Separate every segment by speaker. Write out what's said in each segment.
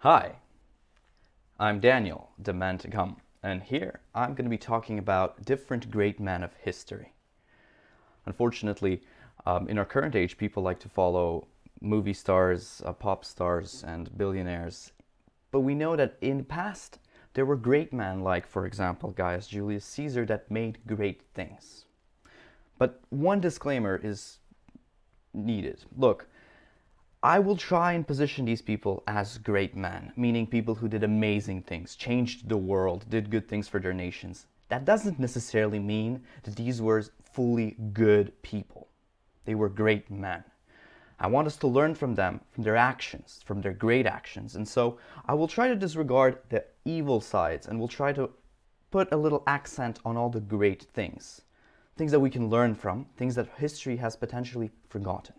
Speaker 1: Hi, I'm Daniel, the man to come, and here I'm going to be talking about different great men of history. Unfortunately, in our current age, people like to follow movie stars, pop stars, and billionaires. But we know that in the past, there were great men like, for example, Gaius Julius Caesar that made great things. But one disclaimer is needed. Look, I will try and position these people as great men, meaning people who did amazing things, changed the world, did good things for their nations. That doesn't necessarily mean that these were fully good people. They were great men. I want us to learn from them, from their actions, from their great actions. And so I will try to disregard the evil sides and we'll try to put a little accent on all the great things. Things that we can learn from, things that history has potentially forgotten.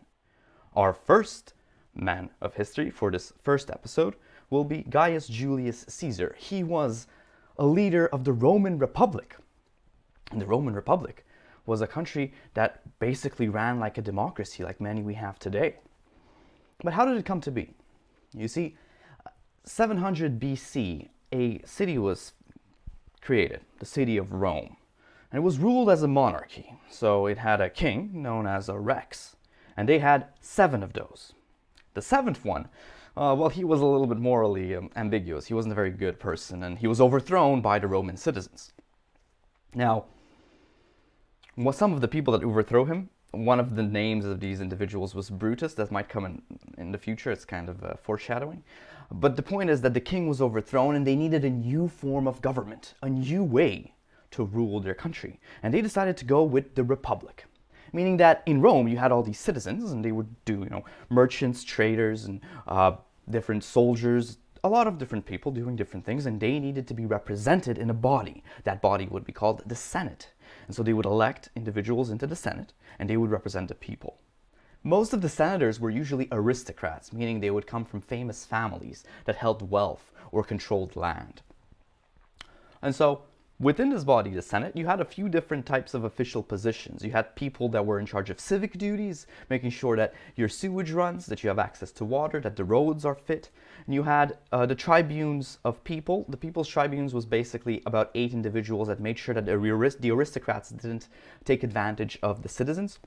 Speaker 1: Our first man of history for this first episode will be Gaius Julius Caesar. He was a leader of the Roman Republic. And the Roman Republic was a country that basically ran like a democracy, like many we have today. But how did it come to be? You see, 700 BC, a city was created, the city of Rome. And it was ruled as a monarchy. So it had a king known as a Rex. And they had 7 of those. The 7th one, well, he was a little bit morally ambiguous. He wasn't a very good person, and he was overthrown by the Roman citizens. Now, some of the people that overthrew him, one of the names of these individuals was Brutus. That might come in the future. It's kind of foreshadowing. But the point is that the king was overthrown, and they needed a new form of government, a new way to rule their country. And they decided to go with the Republic. Meaning that in Rome, you had all these citizens, and they would do, merchants, traders, and different soldiers, a lot of different people doing different things, and they needed to be represented in a body. That body would be called the Senate. And so they would elect individuals into the Senate, and they would represent the people. Most of the senators were usually aristocrats, meaning they would come from famous families that held wealth or controlled land. And so within this body, the Senate, you had a few different types of official positions. You had people that were in charge of civic duties, making sure that your sewage runs, that you have access to water, that the roads are fit. And you had the tribunes of people. The people's tribunes was basically about 8 individuals that made sure that the aristocrats didn't take advantage of the citizens.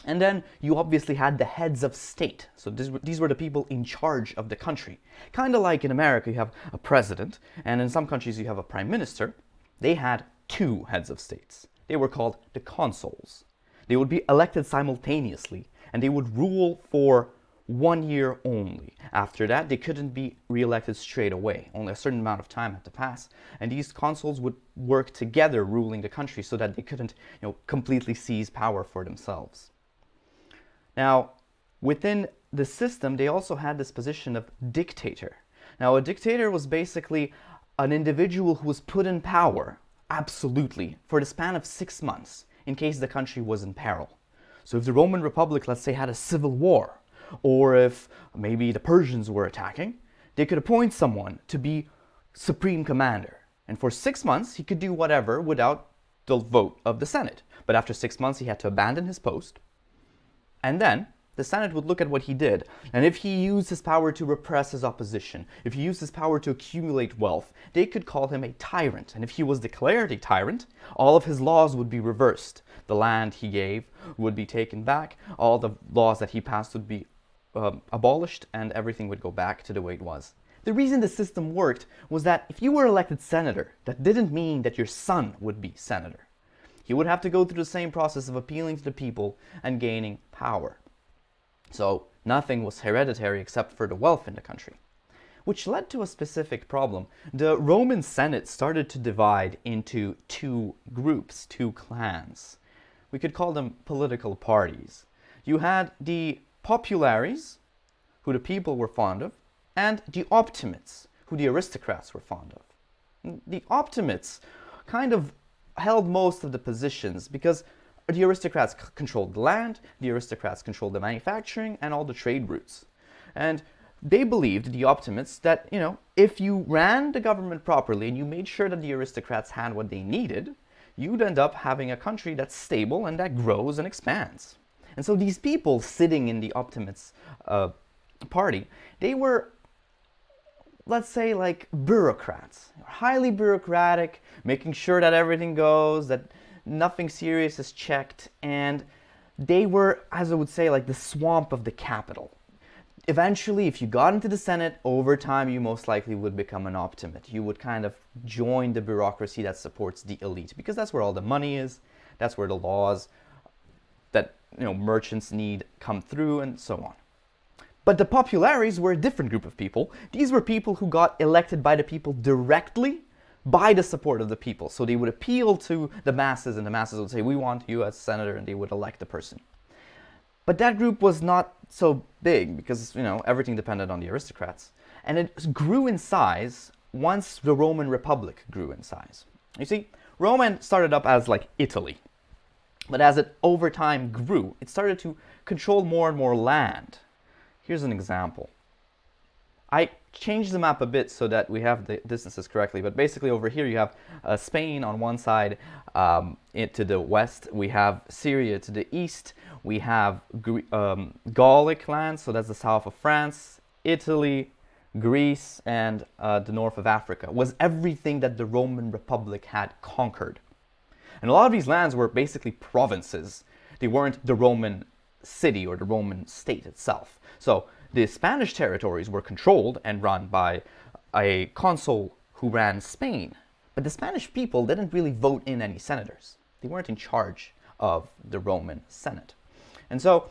Speaker 1: And then you obviously had the heads of state. So these were the people in charge of the country. Kind of like in America, you have a president, and in some countries you have a prime minister. They had 2 heads of states. They were called the consuls. They would be elected simultaneously, and they would rule for 1 year only. After that, they couldn't be re-elected straight away. Only a certain amount of time had to pass, and these consuls would work together ruling the country so that they couldn't, completely seize power for themselves. Now, within the system, they also had this position of dictator. Now, a dictator was basically an individual who was put in power, absolutely, for the span of 6 months, in case the country was in peril. So if the Roman Republic, let's say, had a civil war, or if maybe the Persians were attacking, they could appoint someone to be supreme commander. And for 6 months, he could do whatever without the vote of the Senate. But after 6 months, he had to abandon his post. And then the Senate would look at what he did, and if he used his power to repress his opposition, if he used his power to accumulate wealth, they could call him a tyrant. And if he was declared a tyrant, all of his laws would be reversed. The land he gave would be taken back, all the laws that he passed would be abolished, and everything would go back to the way it was. The reason the system worked was that if you were elected senator, that didn't mean that your son would be senator. He would have to go through the same process of appealing to the people and gaining power. So nothing was hereditary except for the wealth in the country, which led to a specific problem. The Roman Senate started to divide into 2 groups, 2 clans. We could call them political parties. You had the populares, who the people were fond of, and the optimates, who the aristocrats were fond of. The optimates kind of held most of the positions because the aristocrats controlled the land, the aristocrats controlled the manufacturing and all the trade routes. And they believed, the optimates, that, if you ran the government properly and you made sure that the aristocrats had what they needed, you'd end up having a country that's stable and that grows and expands. And so these people sitting in the optimates party, they were let's say, like bureaucrats, highly bureaucratic, making sure that everything goes, that nothing serious is checked, and they were, as I would say, like the swamp of the capital. Eventually, if you got into the Senate, over time you most likely would become an optimate. You would kind of join the bureaucracy that supports the elite, because that's where all the money is, that's where the laws that merchants need come through, and so on. But the populares were a different group of people. These were people who got elected by the people directly, by the support of the people. So they would appeal to the masses, and the masses would say, we want you as senator, and they would elect the person. But that group was not so big because, everything depended on the aristocrats. And it grew in size once the Roman Republic grew in size. You see, Rome started up as like Italy. But as it over time grew, it started to control more and more land. Here's an example. I changed the map a bit so that we have the distances correctly, but basically over here you have Spain on one side to the west, we have Syria to the east, we have Gallic land, so that's the south of France, Italy, Greece, and the north of Africa, was everything that the Roman Republic had conquered. And a lot of these lands were basically provinces. They weren't the Roman city or the Roman state itself. So the Spanish territories were controlled and run by a consul who ran Spain. But the Spanish people didn't really vote in any senators. They weren't in charge of the Roman Senate. And so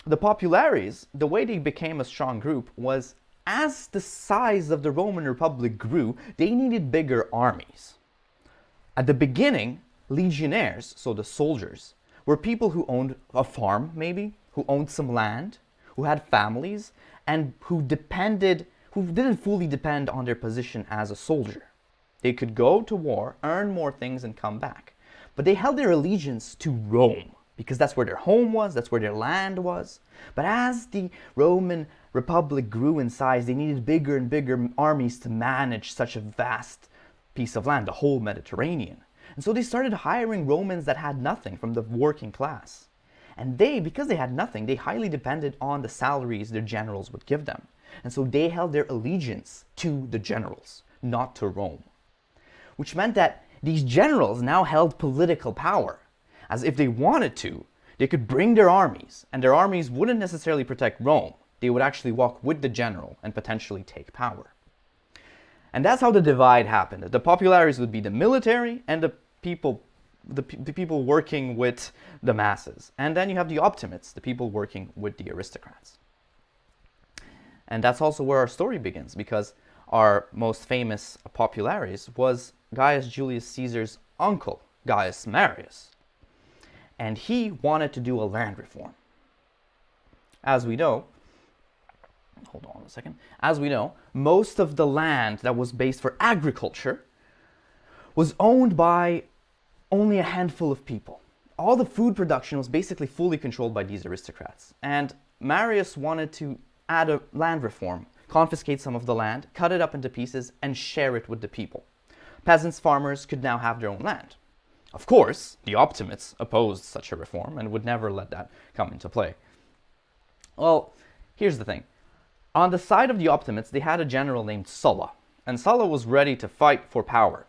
Speaker 1: the populares, the way they became a strong group was, as the size of the Roman Republic grew, they needed bigger armies. At the beginning, legionnaires, so the soldiers, were people who owned a farm, maybe, who owned some land, who had families, and who didn't fully depend on their position as a soldier. They could go to war, earn more things, and come back. But they held their allegiance to Rome, because that's where their home was, that's where their land was. But as the Roman Republic grew in size, they needed bigger and bigger armies to manage such a vast piece of land, the whole Mediterranean. And so they started hiring Romans that had nothing from the working class. And because they had nothing, they highly depended on the salaries their generals would give them. And so they held their allegiance to the generals, not to Rome. Which meant that these generals now held political power. As if they wanted to, they could bring their armies, and their armies wouldn't necessarily protect Rome. They would actually walk with the general and potentially take power. And that's how the divide happened. The populares would be the military and the people working with the masses. And then you have the optimates, the people working with the aristocrats. And that's also where our story begins, because our most famous populares was Gaius Julius Caesar's uncle, Gaius Marius. And he wanted to do a land reform. As we know, most of the land that was based for agriculture was owned by only a handful of people. All the food production was basically fully controlled by these aristocrats. And Marius wanted to add a land reform, confiscate some of the land, cut it up into pieces, and share it with the people. Peasants, farmers could now have their own land. Of course, the optimates opposed such a reform and would never let that come into play. Well, here's the thing. On the side of the optimates, they had a general named Sulla, and Sulla was ready to fight for power.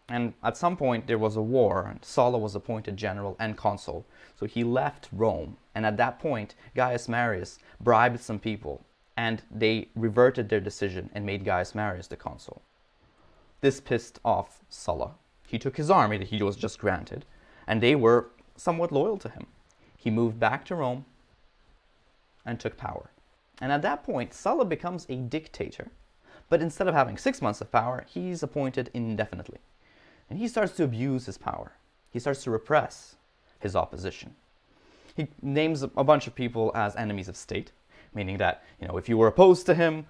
Speaker 1: And at some point there was a war, and Sulla was appointed general and consul. So he left Rome, and at that point Gaius Marius bribed some people, and they reverted their decision and made Gaius Marius the consul. This pissed off Sulla. He took his army that he was just granted, and they were somewhat loyal to him. He moved back to Rome and took power. And at that point, Sulla becomes a dictator, but instead of having 6 months of power, he's appointed indefinitely. And he starts to abuse his power. He starts to repress his opposition. He names a bunch of people as enemies of state, meaning that, if you were opposed to him,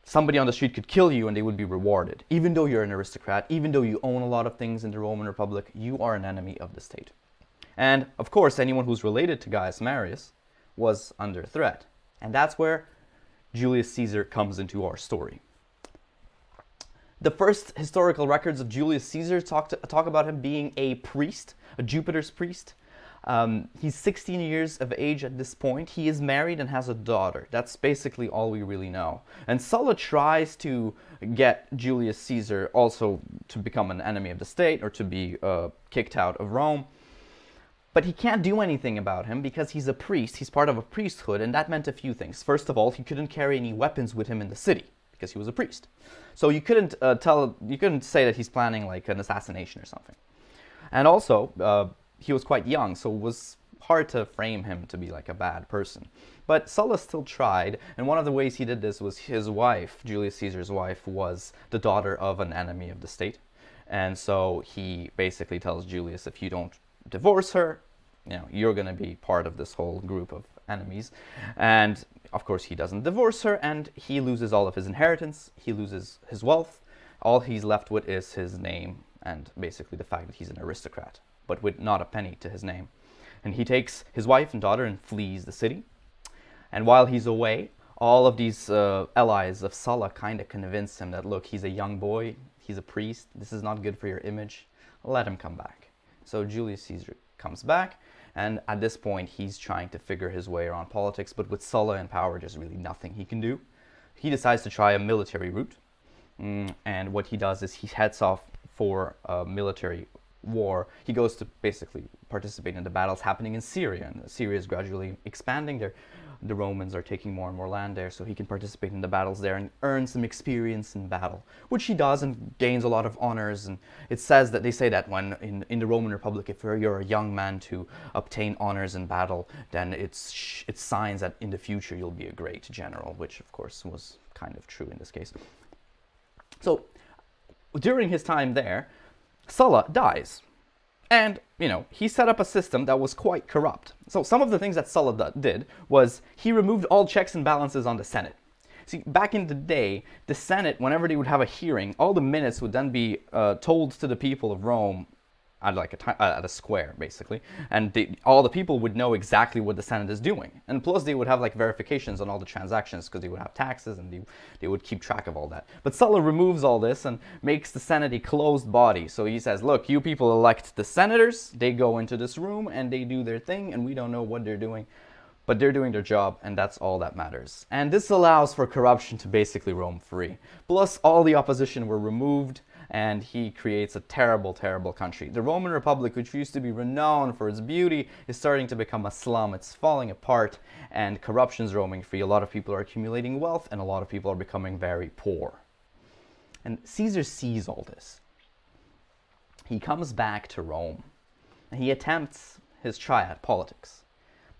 Speaker 1: somebody on the street could kill you and they would be rewarded. Even though you're an aristocrat, even though you own a lot of things in the Roman Republic, you are an enemy of the state. And, of course, anyone who's related to Gaius Marius was under threat. And that's where Julius Caesar comes into our story. The first historical records of Julius Caesar talk about him being a priest, a Jupiter's priest. He's 16 years of age at this point. He is married and has a daughter. That's basically all we really know. And Sulla tries to get Julius Caesar also to become an enemy of the state or to be kicked out of Rome. But he can't do anything about him because he's a priest. He's part of a priesthood, and that meant a few things. First of all, he couldn't carry any weapons with him in the city because he was a priest. So you couldn't say that he's planning like an assassination or something. And also, he was quite young, so it was hard to frame him to be like a bad person. But Sulla still tried, and one of the ways he did this was his wife, Julius Caesar's wife, was the daughter of an enemy of the state. And so he basically tells Julius, if you don't divorce her, you're going to be part of this whole group of enemies. And of course he doesn't divorce her, and he loses all of his inheritance, he loses his wealth. All he's left with is his name and basically the fact that he's an aristocrat, but with not a penny to his name. And he takes his wife and daughter and flees the city. And while he's away, all of these allies of Sulla kind of convince him that, look, he's a young boy, he's a priest, this is not good for your image, let him come back. So Julius Caesar comes back, and at this point he's trying to figure his way around politics, but with Sulla in power, there's really nothing he can do. He decides to try a military route, and what he does is he heads off for a military war. He goes to basically participate in the battles happening in Syria, and Syria is gradually expanding. The Romans are taking more and more land there, so he can participate in the battles there and earn some experience in battle, which he does and gains a lot of honors. And it says that they say that when in the Roman Republic, if you're a young man to obtain honors in battle, then it's signs that in the future you'll be a great general, which of course was kind of true in this case. So during his time there, Sulla dies. And, he set up a system that was quite corrupt. So some of the things that Sulla did was he removed all checks and balances on the Senate. See, back in the day, the Senate, whenever they would have a hearing, all the minutes would then be told to the people of Rome at a square, basically. And all the people would know exactly what the Senate is doing. And plus they would have verifications on all the transactions because they would have taxes and they would keep track of all that. But Sulla removes all this and makes the Senate a closed body. So he says, look, you people elect the senators, they go into this room and they do their thing and we don't know what they're doing. But they're doing their job, and that's all that matters. And this allows for corruption to basically roam free. Plus, all the opposition were removed, and he creates a terrible, terrible country. The Roman Republic, which used to be renowned for its beauty, is starting to become a slum. It's falling apart, and corruption's roaming free. A lot of people are accumulating wealth, and a lot of people are becoming very poor. And Caesar sees all this. He comes back to Rome, and he attempts his try at politics.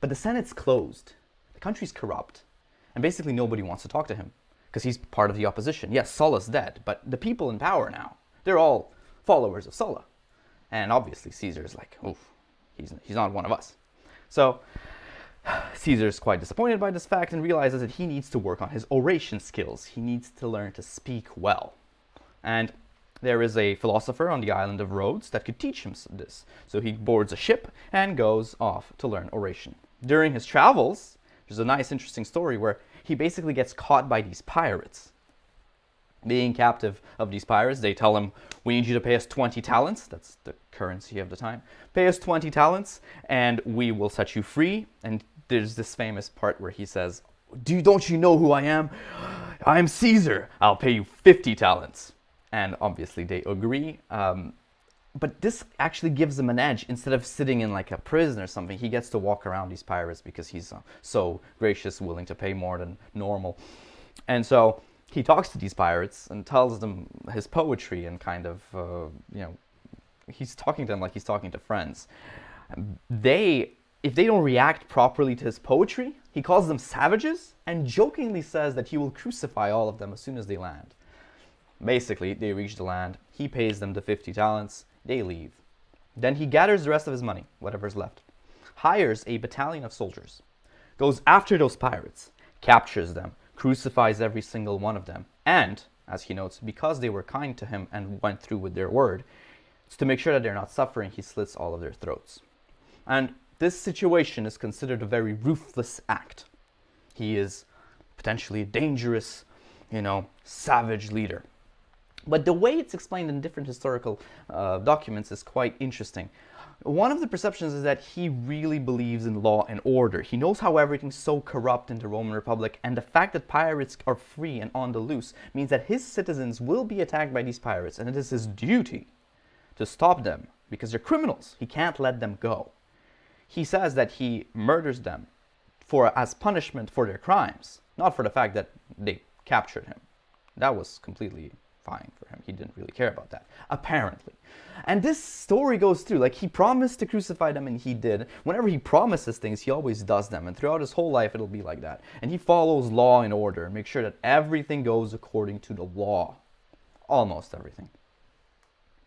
Speaker 1: But the Senate's closed, the country's corrupt, and basically nobody wants to talk to him because he's part of the opposition. Yes, Sulla's dead, but the people in power now, they're all followers of Sulla. And obviously Caesar's like, oof, he's not one of us. So Caesar's quite disappointed by this fact and realizes that he needs to work on his oration skills. He needs to learn to speak well. And there is a philosopher on the island of Rhodes that could teach him this. So he boards a ship and goes off to learn oration. During his travels, there's a nice, interesting story where he basically gets caught by these pirates. Being captive of these pirates, they tell him, we need you to pay us 20 talents. That's the currency of the time. Pay us 20 talents and we will set you free. And there's this famous part where he says, don't you know who I am? I'm Caesar. I'll pay you 50 talents. And obviously they agree. But this actually gives him an edge. Instead of sitting in a prison or something, he gets to walk around these pirates because he's so gracious, willing to pay more than normal. And so he talks to these pirates and tells them his poetry and kind of, he's talking to them like he's talking to friends. If they don't react properly to his poetry, he calls them savages and jokingly says that he will crucify all of them as soon as they land. Basically, they reach the land, he pays them the 50 talents, they leave. Then he gathers the rest of his money, whatever's left, hires a battalion of soldiers, goes after those pirates, captures them, crucifies every single one of them, and, as he notes, because they were kind to him and went through with their word, it's to make sure that they're not suffering, he slits all of their throats. And this situation is considered a very ruthless act. He is potentially a dangerous, savage leader. But the way it's explained in different historical documents is quite interesting. One of the perceptions is that he really believes in law and order. He knows how everything's so corrupt in the Roman Republic, and the fact that pirates are free and on the loose means that his citizens will be attacked by these pirates, and it is his duty to stop them because they're criminals. He can't let them go. He says that he murders them as punishment for their crimes, not for the fact that they captured him. That was completely fine for him. He didn't really care about that, apparently. And this story goes through, like, he promised to crucify them and he did. Whenever he promises things, he always does them, and throughout his whole life it'll be like that. And he follows law and order and makes sure that everything goes according to the law. Almost everything.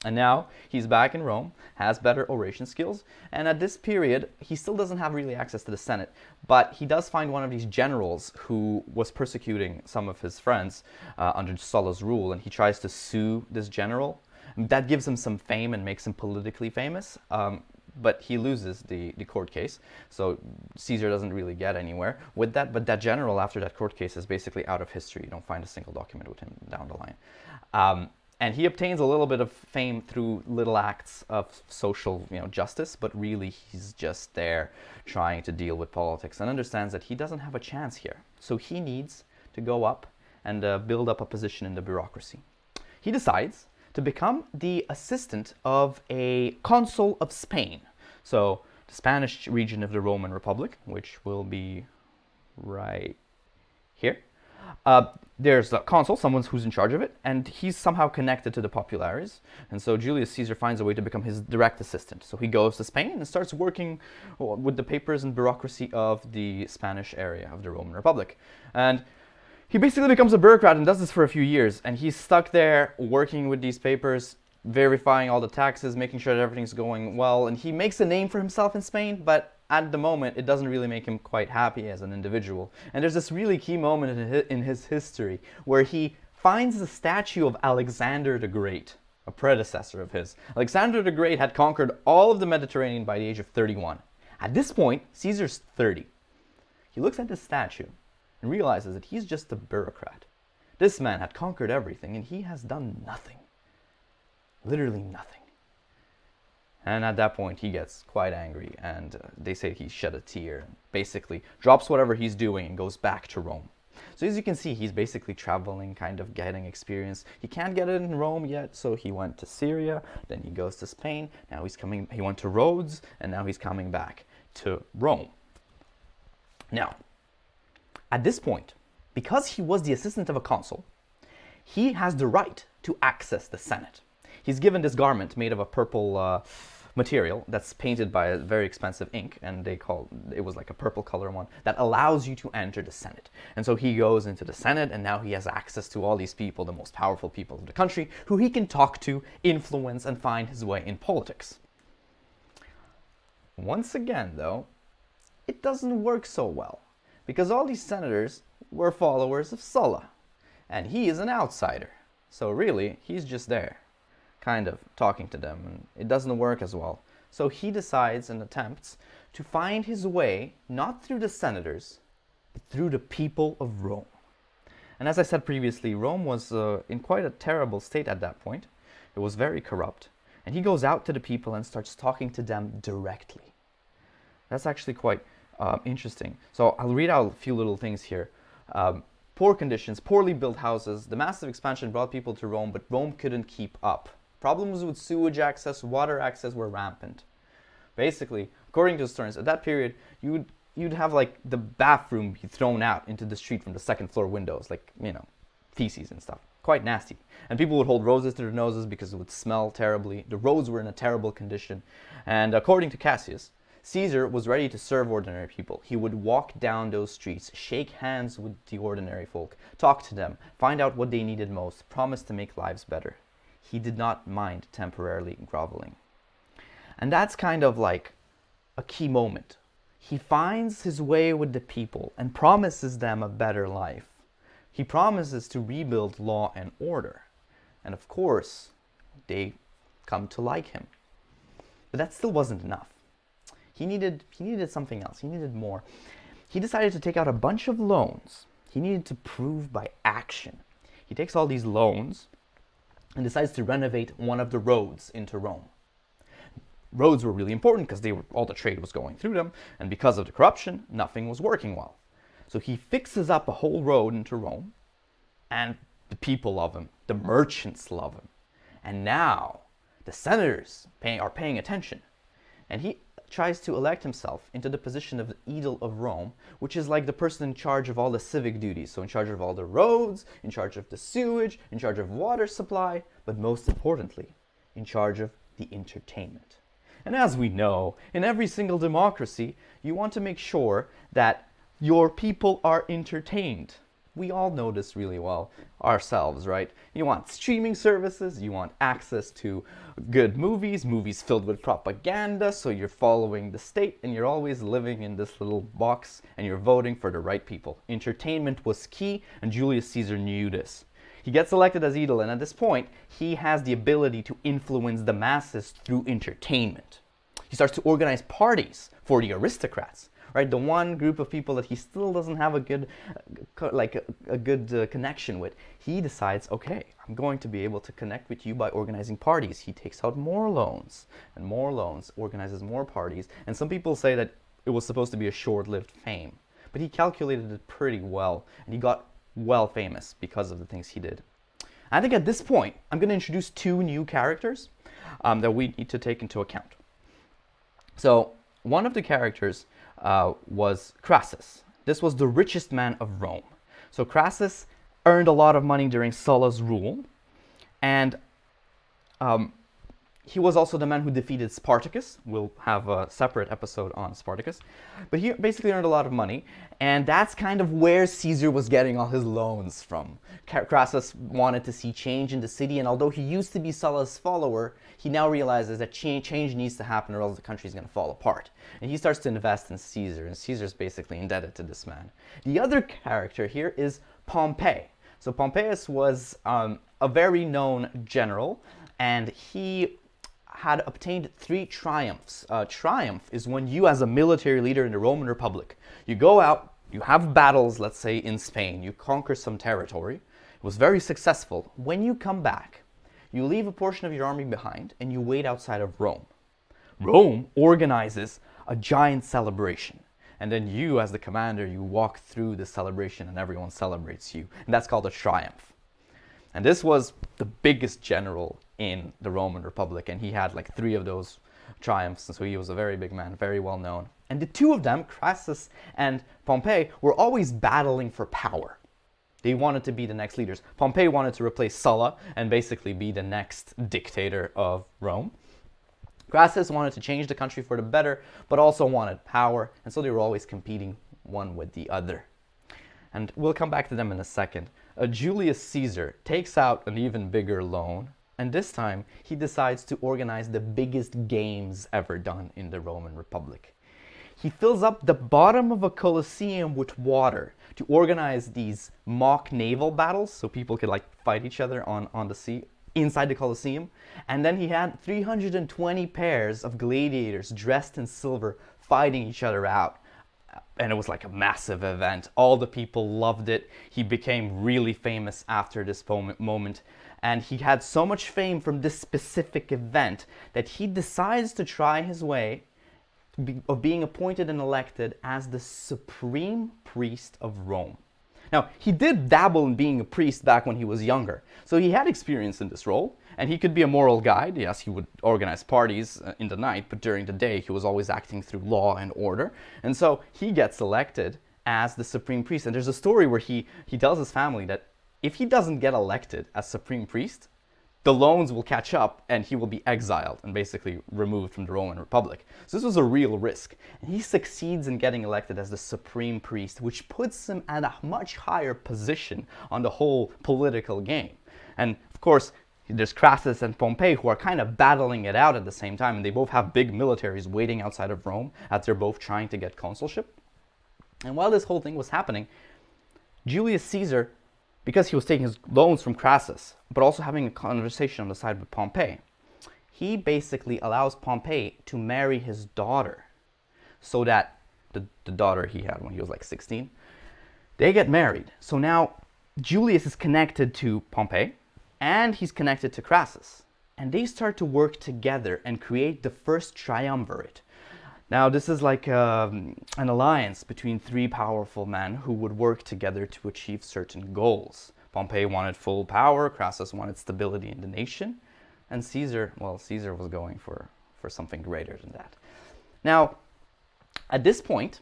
Speaker 1: And now he's back in Rome, has better oration skills, and at this period he still doesn't have really access to the Senate, but he does find one of these generals who was persecuting some of his friends under Sulla's rule, and he tries to sue this general. That gives him some fame and makes him politically famous, but he loses the court case, so Caesar doesn't really get anywhere with that. But that general, after that court case, is basically out of history. You don't find a single document with him down the line. And he obtains a little bit of fame through little acts of social, justice, but really he's just there trying to deal with politics and understands that he doesn't have a chance here. So he needs to go up and build up a position in the bureaucracy. He decides to become the assistant of a consul of Spain. So the Spanish region of the Roman Republic, which will be right here. There's a consul, someone who's in charge of it, and he's somehow connected to the populares. And so Julius Caesar finds a way to become his direct assistant. So he goes to Spain and starts working with the papers and bureaucracy of the Spanish area of the Roman Republic. And he basically becomes a bureaucrat and does this for a few years. And he's stuck there working with these papers, verifying all the taxes, making sure that everything's going well. And he makes a name for himself in Spain, but at the moment, it doesn't really make him quite happy as an individual. And there's this really key moment in his history where he finds the statue of Alexander the Great, a predecessor of his. Alexander the Great had conquered all of the Mediterranean by the age of 31. At this point, Caesar's 30. He looks at this statue and realizes that he's just a bureaucrat. This man had conquered everything and he has done nothing. Literally nothing. And at that point, he gets quite angry, and they say he shed a tear, and basically drops whatever he's doing and goes back to Rome. So as you can see, he's basically traveling, kind of getting experience. He can't get it in Rome yet, so he went to Syria, then he goes to Spain, now he went to Rhodes, and now he's coming back to Rome. Now, at this point, because he was the assistant of a consul, he has the right to access the Senate. He's given this garment made of a purple material that's painted by a very expensive ink, and it was like a purple color one that allows you to enter the Senate. And so he goes into the Senate, and now he has access to all these people, the most powerful people of the country, who he can talk to, influence, and find his way in politics. Once again, though, it doesn't work so well, because all these senators were followers of Sulla, and he is an outsider. So really, he's just there, kind of talking to them, and it doesn't work as well. So he decides and attempts to find his way, not through the senators, but through the people of Rome. And as I said previously, Rome was in quite a terrible state at that point. It was very corrupt. And he goes out to the people and starts talking to them directly. That's actually quite interesting. So I'll read out a few little things here. Poor conditions, poorly built houses. The massive expansion brought people to Rome, but Rome couldn't keep up. Problems with sewage access, water access were rampant. Basically, according to historians, at that period, you'd have like the bathroom be thrown out into the street from the second floor windows, like, feces and stuff. Quite nasty. And people would hold roses to their noses because it would smell terribly. The roads were in a terrible condition. And according to Cassius, Caesar was ready to serve ordinary people. He would walk down those streets, shake hands with the ordinary folk, talk to them, find out what they needed most, promise to make lives better. He did not mind temporarily groveling. And that's kind of like a key moment. He finds his way with the people and promises them a better life. He promises to rebuild law and order. And of course, they come to like him. But that still wasn't enough. He needed something else. He needed more. He decided to take out a bunch of loans. He needed to prove by action. He takes all these loans and decides to renovate one of the roads into Rome. roads were really important because all the trade was going through them, and because of the corruption, nothing was working well. So he fixes up a whole road into Rome, and the people love him, the merchants love him, and now the senators are paying attention, and he tries to elect himself into the position of the Aedile of Rome, which is like the person in charge of all the civic duties, so in charge of all the roads, in charge of the sewage, in charge of water supply, but most importantly, in charge of the entertainment. And as we know, in every single democracy, you want to make sure that your people are entertained. We all know this really well ourselves, right? You want streaming services, you want access to good movies filled with propaganda, so you're following the state and you're always living in this little box and you're voting for the right people. Entertainment was key, and Julius Caesar knew this. He gets elected as Aedile, and at this point, he has the ability to influence the masses through entertainment. He starts to organize parties for the aristocrats. Right, the one group of people that he still doesn't have a good, connection with. He decides, okay, I'm going to be able to connect with you by organizing parties. He takes out more loans, organizes more parties, and some people say that it was supposed to be a short-lived fame, but he calculated it pretty well, and he got well famous because of the things he did. I think at this point, I'm going to introduce two new characters that we need to take into account. So one of the characters was Crassus. This was the richest man of Rome. So Crassus earned a lot of money during Sulla's rule, and he was also the man who defeated Spartacus. We'll have a separate episode on Spartacus. But he basically earned a lot of money, and that's kind of where Caesar was getting all his loans from. Crassus wanted to see change in the city, and although he used to be Sulla's follower, he now realizes that change needs to happen or else the country is going to fall apart. And he starts to invest in Caesar, and Caesar's basically indebted to this man. The other character here is Pompey. So Pompeius was a very known general, and he had obtained 3 triumphs. Triumph is when you, as a military leader in the Roman Republic, you go out, you have battles, let's say in Spain, you conquer some territory. It was very successful. When you come back, you leave a portion of your army behind and you wait outside of Rome. Rome organizes a giant celebration. And then you, as the commander, you walk through the celebration and everyone celebrates you. And that's called a triumph. And this was the biggest general in the Roman Republic, and he had like 3 of those triumphs, and so he was a very big man, very well known. And the 2 of them, Crassus and Pompey, were always battling for power. They wanted to be the next leaders. Pompey wanted to replace Sulla and basically be the next dictator of Rome. Crassus wanted to change the country for the better, but also wanted power, and so they were always competing one with the other. And we'll come back to them in a second. Julius Caesar takes out an even bigger loan, and this time he decides to organize the biggest games ever done in the Roman Republic. He fills up the bottom of a Colosseum with water to organize these mock naval battles, so people could like fight each other on the sea inside the Colosseum. And then he had 320 pairs of gladiators dressed in silver fighting each other out. And it was like a massive event. All the people loved it. He became really famous after this moment. And he had so much fame from this specific event that he decides to try his way of being appointed and elected as the supreme priest of Rome. Now, he did dabble in being a priest back when he was younger, so he had experience in this role, and he could be a moral guide. Yes, he would organize parties in the night, but during the day he was always acting through law and order, and so he gets elected as the supreme priest. And there's a story where he tells his family that if he doesn't get elected as supreme priest, the loans will catch up and he will be exiled and basically removed from the Roman Republic. So this was a real risk. And he succeeds in getting elected as the supreme priest, which puts him at a much higher position on the whole political game. And of course, there's Crassus and Pompey who are kind of battling it out at the same time, and they both have big militaries waiting outside of Rome as they're both trying to get consulship. And while this whole thing was happening, Julius Caesar, because he was taking his loans from Crassus, but also having a conversation on the side with Pompey, he basically allows Pompey to marry his daughter, so that the daughter he had when he was like 16, they get married. So now Julius is connected to Pompey, and he's connected to Crassus. and they start to work together and create the first triumvirate. Now, this is like an alliance between three powerful men who would work together to achieve certain goals. Pompey wanted full power, Crassus wanted stability in the nation, and Caesar, well, Caesar was going for something greater than that. Now, at this point,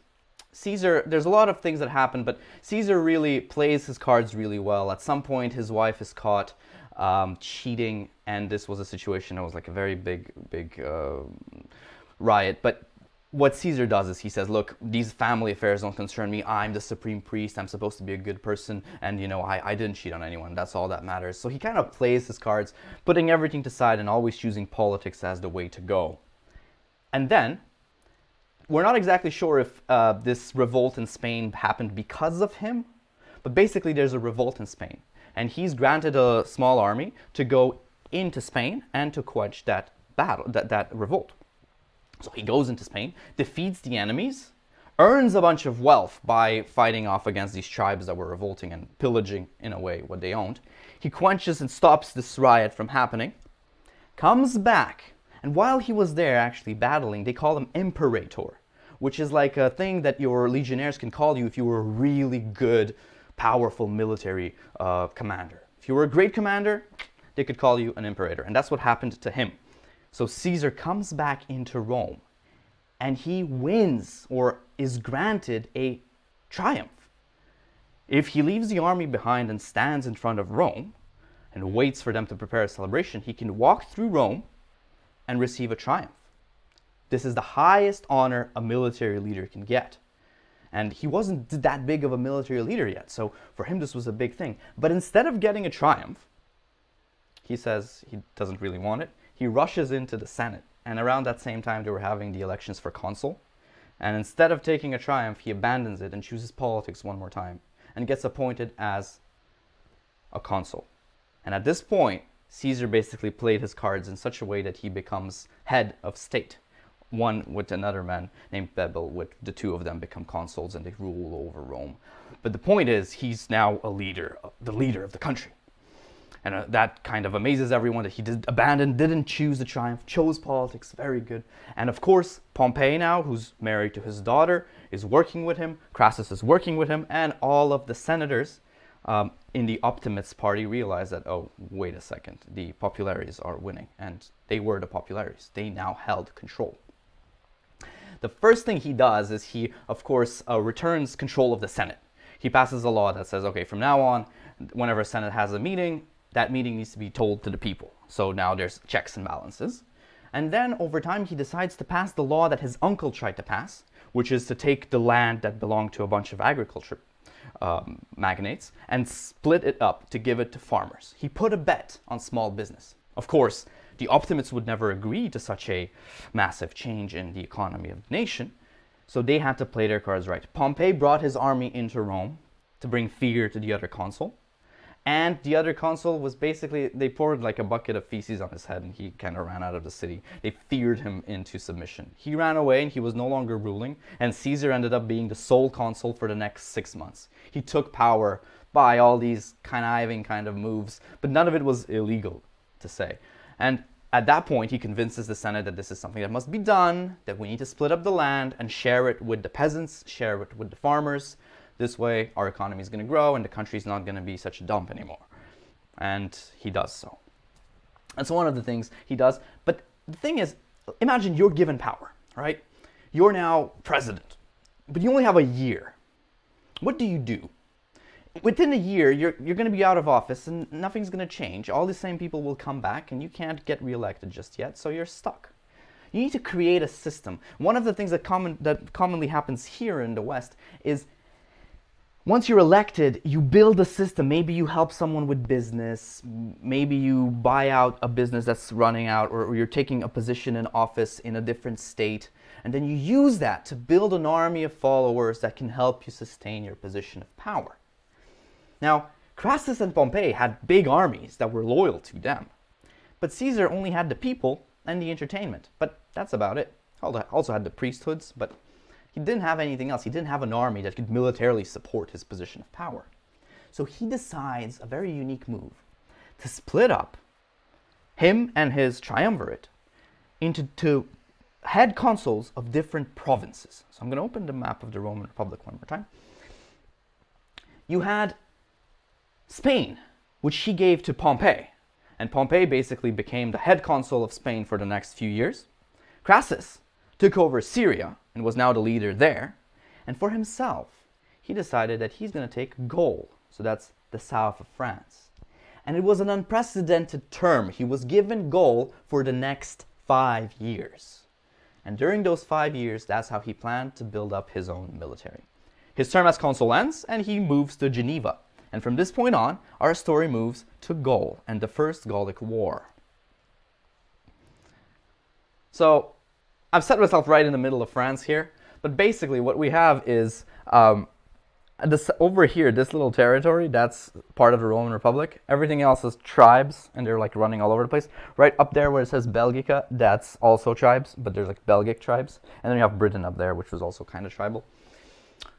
Speaker 1: Caesar, there's a lot of things that happen, but Caesar really plays his cards really well. At some point, his wife is caught cheating, and this was a situation that was like a very big riot. But what Caesar does is he says, look, these family affairs don't concern me. I'm the supreme priest. I'm supposed to be a good person, and I didn't cheat on anyone. That's all that matters. So he kind of plays his cards, putting everything aside and always choosing politics as the way to go. And then, we're not exactly sure if this revolt in Spain happened because of him, but basically there's a revolt in Spain, and he's granted a small army to go into Spain and to quench that battle, that revolt. So he goes into Spain, defeats the enemies, earns a bunch of wealth by fighting off against these tribes that were revolting and pillaging, in a way, what they owned. He quenches and stops this riot from happening, comes back, and while he was there actually battling, they call him Imperator, which is like a thing that your legionnaires can call you if you were a really good, powerful military commander. If you were a great commander, they could call you an Imperator, and that's what happened to him. So Caesar comes back into Rome, and he wins, or is granted, a triumph. If he leaves the army behind and stands in front of Rome, and waits for them to prepare a celebration, he can walk through Rome and receive a triumph. This is the highest honor a military leader can get. And he wasn't that big of a military leader yet, so for him this was a big thing. But instead of getting a triumph, he says he doesn't really want it. He rushes into the Senate, and around that same time they were having the elections for consul. And instead of taking a triumph, he abandons it and chooses politics one more time, and gets appointed as a consul. And at this point, Caesar basically played his cards in such a way that he becomes head of state. One with another man named Bebel, with the two of them become consuls and they rule over Rome. But the point is, he's now a leader, the leader of the country. And that kind of amazes everyone that he didn't choose the triumph, chose politics, very good. And of course, Pompey now, who's married to his daughter, is working with him, Crassus is working with him, and all of the senators in the Optimates party realize that, oh, wait a second, the populares are winning. And they were the populares. They now held control. The first thing he does is he, of course, returns control of the Senate. He passes a law that says, okay, from now on, whenever a Senate has a meeting, that meeting needs to be told to the people. So now there's checks and balances. And then over time, he decides to pass the law that his uncle tried to pass, which is to take the land that belonged to a bunch of agriculture magnates and split it up to give it to farmers. He put a bet on small business. Of course, the Optimates would never agree to such a massive change in the economy of the nation, so they had to play their cards right. Pompey brought his army into Rome to bring fear to the other consul. And the other consul was basically, they poured like a bucket of feces on his head and he kind of ran out of the city. They feared him into submission. He ran away and he was no longer ruling, and Caesar ended up being the sole consul for the next 6 months. He took power by all these conniving kind of moves, but none of it was illegal, to say. And at that point, he convinces the Senate that this is something that must be done, that we need to split up the land and share it with the peasants, share it with the farmers. This way, our economy is going to grow and the country is not going to be such a dump anymore. And he does so. That's one of the things he does. But the thing is, imagine you're given power, right? You're now president, but you only have a year. What do you do? Within a year, you're going to be out of office and nothing's going to change. All the same people will come back and you can't get reelected just yet, so you're stuck. You need to create a system. One of the things that commonly happens here in the West is once you're elected, you build a system. Maybe you help someone with business. Maybe you buy out a business that's running out, or you're taking a position in office in a different state. And then you use that to build an army of followers that can help you sustain your position of power. Now, Crassus and Pompey had big armies that were loyal to them. But Caesar only had the people and the entertainment. But that's about it. Also had the priesthoods, but he didn't have anything else. He didn't have an army that could militarily support his position of power. So he decides a very unique move to split up him and his triumvirate into head consuls of different provinces. So I'm going to open the map of the Roman Republic one more time. You had Spain, which he gave to Pompey. And Pompey basically became the head consul of Spain for the next few years. Crassus took over Syria and was now the leader there. And for himself, he decided that he's going to take Gaul. So that's the south of France. And it was an unprecedented term. He was given Gaul for the next 5 years. And during those 5 years, that's how he planned to build up his own military. His term as consul ends, and he moves to Geneva. And from this point on, our story moves to Gaul and the First Gallic War. So, I've set myself right in the middle of France here, but basically what we have is over here, this little territory, that's part of the Roman Republic. Everything else is tribes, and they're like running all over the place. Right up there where it says Belgica, that's also tribes, but there's like Belgic tribes. And then you have Britain up there, which was also kind of tribal.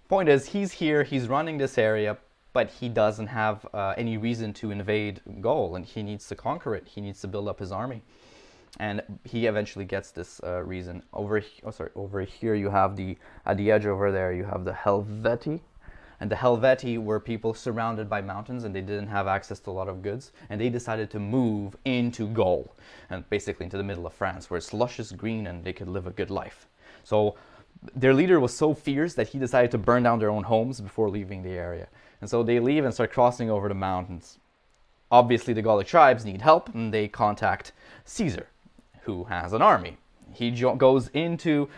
Speaker 1: Point is, he's here, he's running this area, but he doesn't have any reason to invade Gaul, and he needs to conquer it. He needs to build up his army. And he eventually gets this reason. Over here you have at the edge over there, you have the Helvetii. And the Helvetii were people surrounded by mountains, and they didn't have access to a lot of goods. And they decided to move into Gaul, and basically into the middle of France, where it's luscious green and they could live a good life. So their leader was so fierce that he decided to burn down their own homes before leaving the area. And so they leave and start crossing over the mountains. Obviously, the Gallic tribes need help, and they contact Caesar, who has an army. He goes into,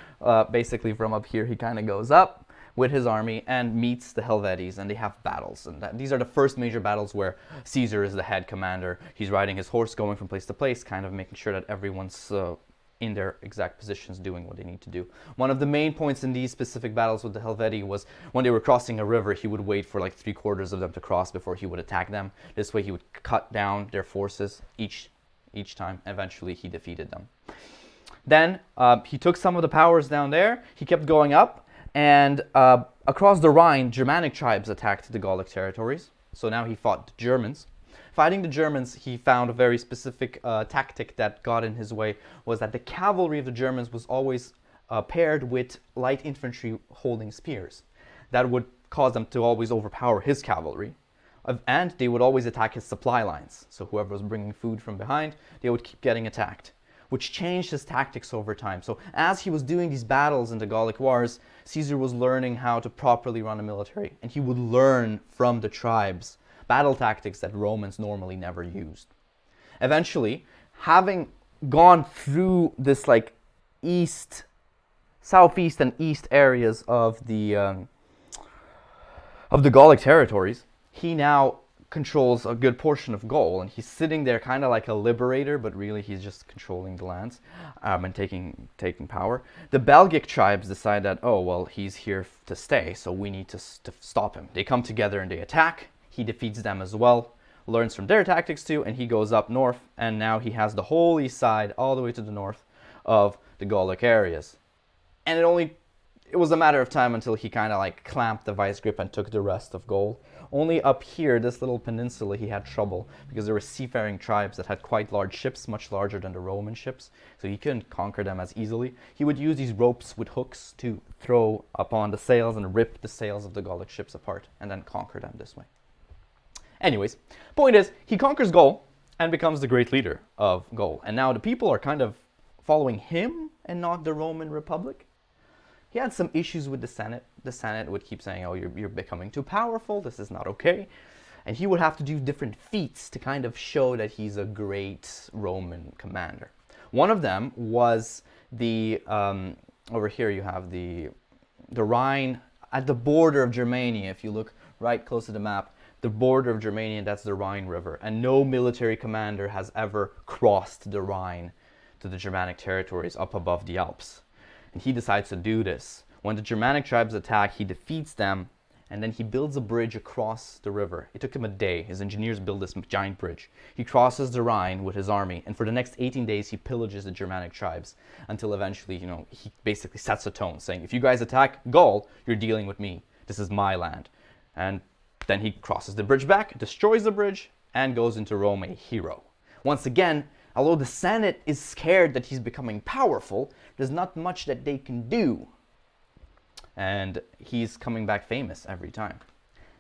Speaker 1: basically from up here, he kind of goes up with his army and meets the Helvetes, and they have battles. And these are the first major battles where Caesar is the head commander. He's riding his horse, going from place to place, kind of making sure that everyone's in their exact positions doing what they need to do. One of the main points in these specific battles with the Helvetii was when they were crossing a river, he would wait for like 3/4 of them to cross before he would attack them. This way he would cut down their forces each time. Eventually he defeated them. Then he took some of the powers down there. He kept going up, and across the Rhine, Germanic tribes attacked the Gallic territories. So now he fought the Germans. Fighting the Germans, he found a very specific tactic that got in his way, was that the cavalry of the Germans was always paired with light infantry holding spears. That would cause them to always overpower his cavalry. And they would always attack his supply lines. So whoever was bringing food from behind, they would keep getting attacked, which changed his tactics over time. So as he was doing these battles in the Gallic Wars, Caesar was learning how to properly run a military, and he would learn from the tribes battle tactics that Romans normally never used. Eventually, having gone through this like southeast and east areas of the Gallic territories, he now controls a good portion of Gaul, and he's sitting there kind of like a liberator, but really he's just controlling the lands and taking power. The Belgic tribes decide that, oh, well, he's here to stay, so we need to stop him. They come together and they attack. He defeats them as well, learns from their tactics too, and he goes up north, and now he has the whole east side all the way to the north of the Gallic areas. And it was a matter of time until he kind of like clamped the vice grip and took the rest of Gaul. Only up here, this little peninsula, he had trouble because there were seafaring tribes that had quite large ships, much larger than the Roman ships, so he couldn't conquer them as easily. He would use these ropes with hooks to throw upon the sails and rip the sails of the Gallic ships apart and then conquer them this way. Anyways, point is, he conquers Gaul and becomes the great leader of Gaul. And now the people are kind of following him and not the Roman Republic. He had some issues with the Senate. The Senate would keep saying, oh, you're becoming too powerful, this is not okay. And he would have to do different feats to kind of show that he's a great Roman commander. One of them was over here you have the Rhine at the border of Germania. If you look right close to the map, the border of Germania, that's the Rhine River. And no military commander has ever crossed the Rhine to the Germanic territories up above the Alps. And he decides to do this. When the Germanic tribes attack, he defeats them, and then he builds a bridge across the river. It took him a day. His engineers build this giant bridge. He crosses the Rhine with his army, and for the next 18 days, he pillages the Germanic tribes until eventually, he basically sets a tone, saying, if you guys attack Gaul, you're dealing with me. This is my land. And then he crosses the bridge back, destroys the bridge, and goes into Rome a hero. Once again, Although the Senate is scared that he's becoming powerful, there's not much that they can do. And he's coming back famous every time.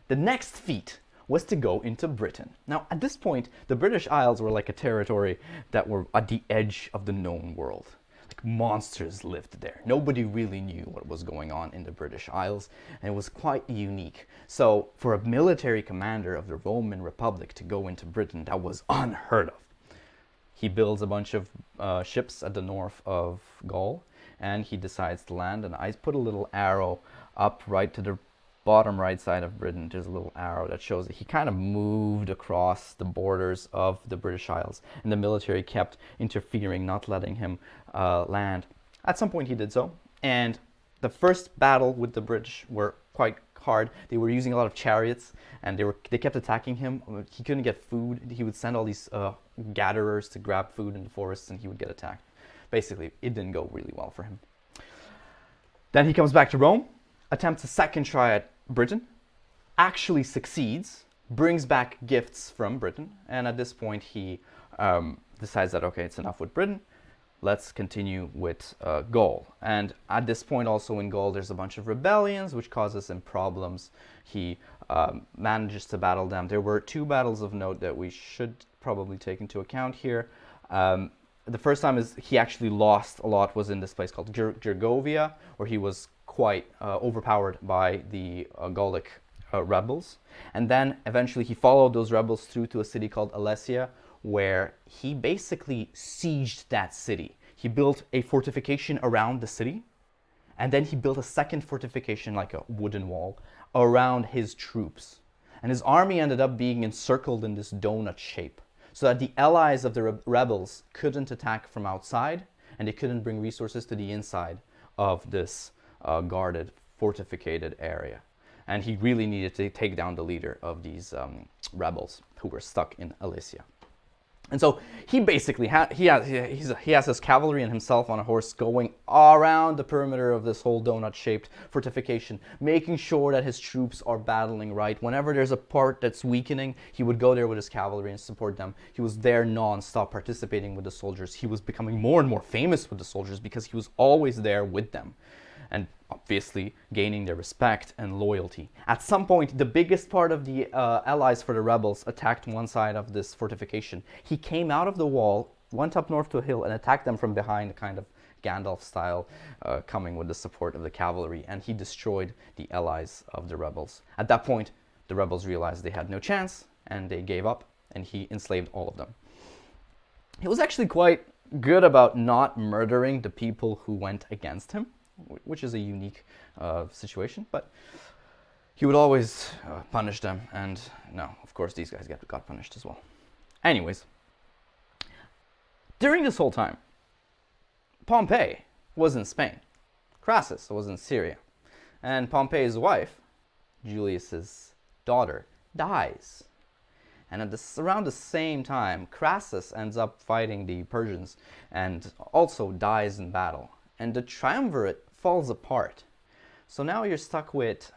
Speaker 1: The next feat was to go into Britain. Now, at this point, the British Isles were like a territory that were at the edge of the known world. Like monsters lived there. Nobody really knew what was going on in the British Isles, and it was quite unique. So, for a military commander of the Roman Republic to go into Britain, that was unheard of. He builds a bunch of ships at the north of Gaul, and he decides to land. And I put a little arrow up right to the bottom right side of Britain. There's a little arrow that shows that he kind of moved across the borders of the British Isles, and the military kept interfering, not letting him land. At some point he did so, and the first battle with the British were quite hard. They were using a lot of chariots, and they kept attacking him. He couldn't get food. He would send all these gatherers to grab food in the forests, and he would get attacked. Basically, it didn't go really well for him. Then he comes back to Rome, attempts a second try at Britain, actually succeeds, brings back gifts from Britain, and at this point he decides that, okay, it's enough with Britain, let's continue with Gaul. And at this point also in Gaul there's a bunch of rebellions which causes him problems. He manages to battle them. There were two battles of note that we should probably take into account here. The first time is he actually lost a lot was in this place called Gergovia, where he was quite overpowered by the Gallic rebels. And then eventually he followed those rebels through to a city called Alesia, where he basically sieged that city. He built a fortification around the city, and then he built a second fortification, like a wooden wall, around his troops. And his army ended up being encircled in this donut shape, so that the allies of the rebels couldn't attack from outside, and they couldn't bring resources to the inside of this guarded, fortificated area. And he really needed to take down the leader of these rebels who were stuck in Alesia. And so he basically he has his cavalry and himself on a horse going around the perimeter of this whole donut-shaped fortification, making sure that his troops are battling right. Whenever there's a part that's weakening, he would go there with his cavalry and support them. He was there non-stop, participating with the soldiers. He was becoming more and more famous with the soldiers because he was always there with them, and obviously gaining their respect and loyalty. At some point, the biggest part of the allies for the rebels attacked one side of this fortification. He came out of the wall, went up north to a hill, and attacked them from behind, kind of Gandalf style, coming with the support of the cavalry, and he destroyed the allies of the rebels. At that point, the rebels realized they had no chance, and they gave up, and he enslaved all of them. He was actually quite good about not murdering the people who went against him, which is a unique situation, but he would always punish them, and no, of course these guys got punished as well. Anyways, during this whole time, Pompey was in Spain, Crassus was in Syria, and Pompey's wife, Julius's daughter, dies. And around the same time, Crassus ends up fighting the Persians and also dies in battle. And the triumvirate falls apart. So now you're stuck with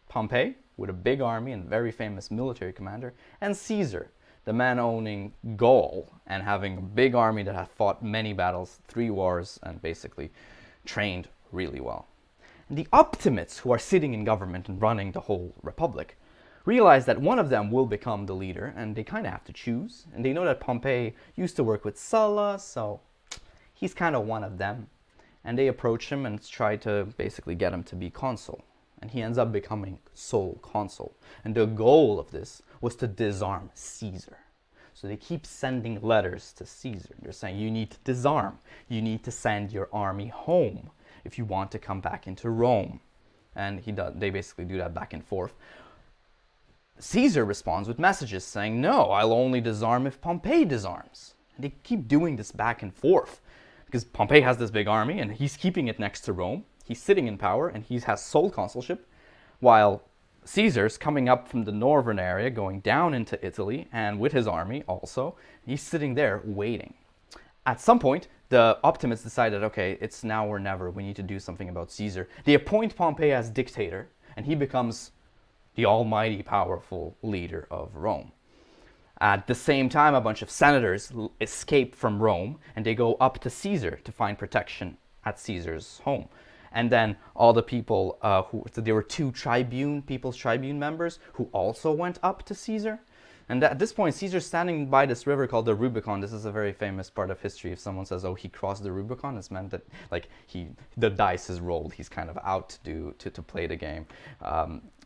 Speaker 1: Pompey, with a big army and very famous military commander, and Caesar, the man owning Gaul and having a big army that had fought many battles, 3 wars, and basically trained really well. And the optimates who are sitting in government and running the whole republic realize that one of them will become the leader, and they kind of have to choose. And they know that Pompey used to work with Sulla, so he's kind of one of them. And they approach him and try to basically get him to be consul. And he ends up becoming sole consul. And the goal of this was to disarm Caesar. So they keep sending letters to Caesar. They're saying, you need to disarm. You need to send your army home if you want to come back into Rome. And they basically do that back and forth. Caesar responds with messages saying, no, I'll only disarm if Pompey disarms. And they keep doing this back and forth, because Pompey has this big army and he's keeping it next to Rome. He's sitting in power and he has sole consulship, while Caesar's coming up from the northern area, going down into Italy, and with his army also, he's sitting there waiting. At some point, the optimates decided, okay, it's now or never. We need to do something about Caesar. They appoint Pompey as dictator, and he becomes the almighty powerful leader of Rome. At the same time, a bunch of senators escape from Rome, and they go up to Caesar to find protection at Caesar's home. And then all the people so there were two people's tribune members who also went up to Caesar. And at this point, Caesar's standing by this river called the Rubicon. This is a very famous part of history. If someone says, "Oh, he crossed the Rubicon," it's meant that like the dice is rolled. He's kind of out to play the game.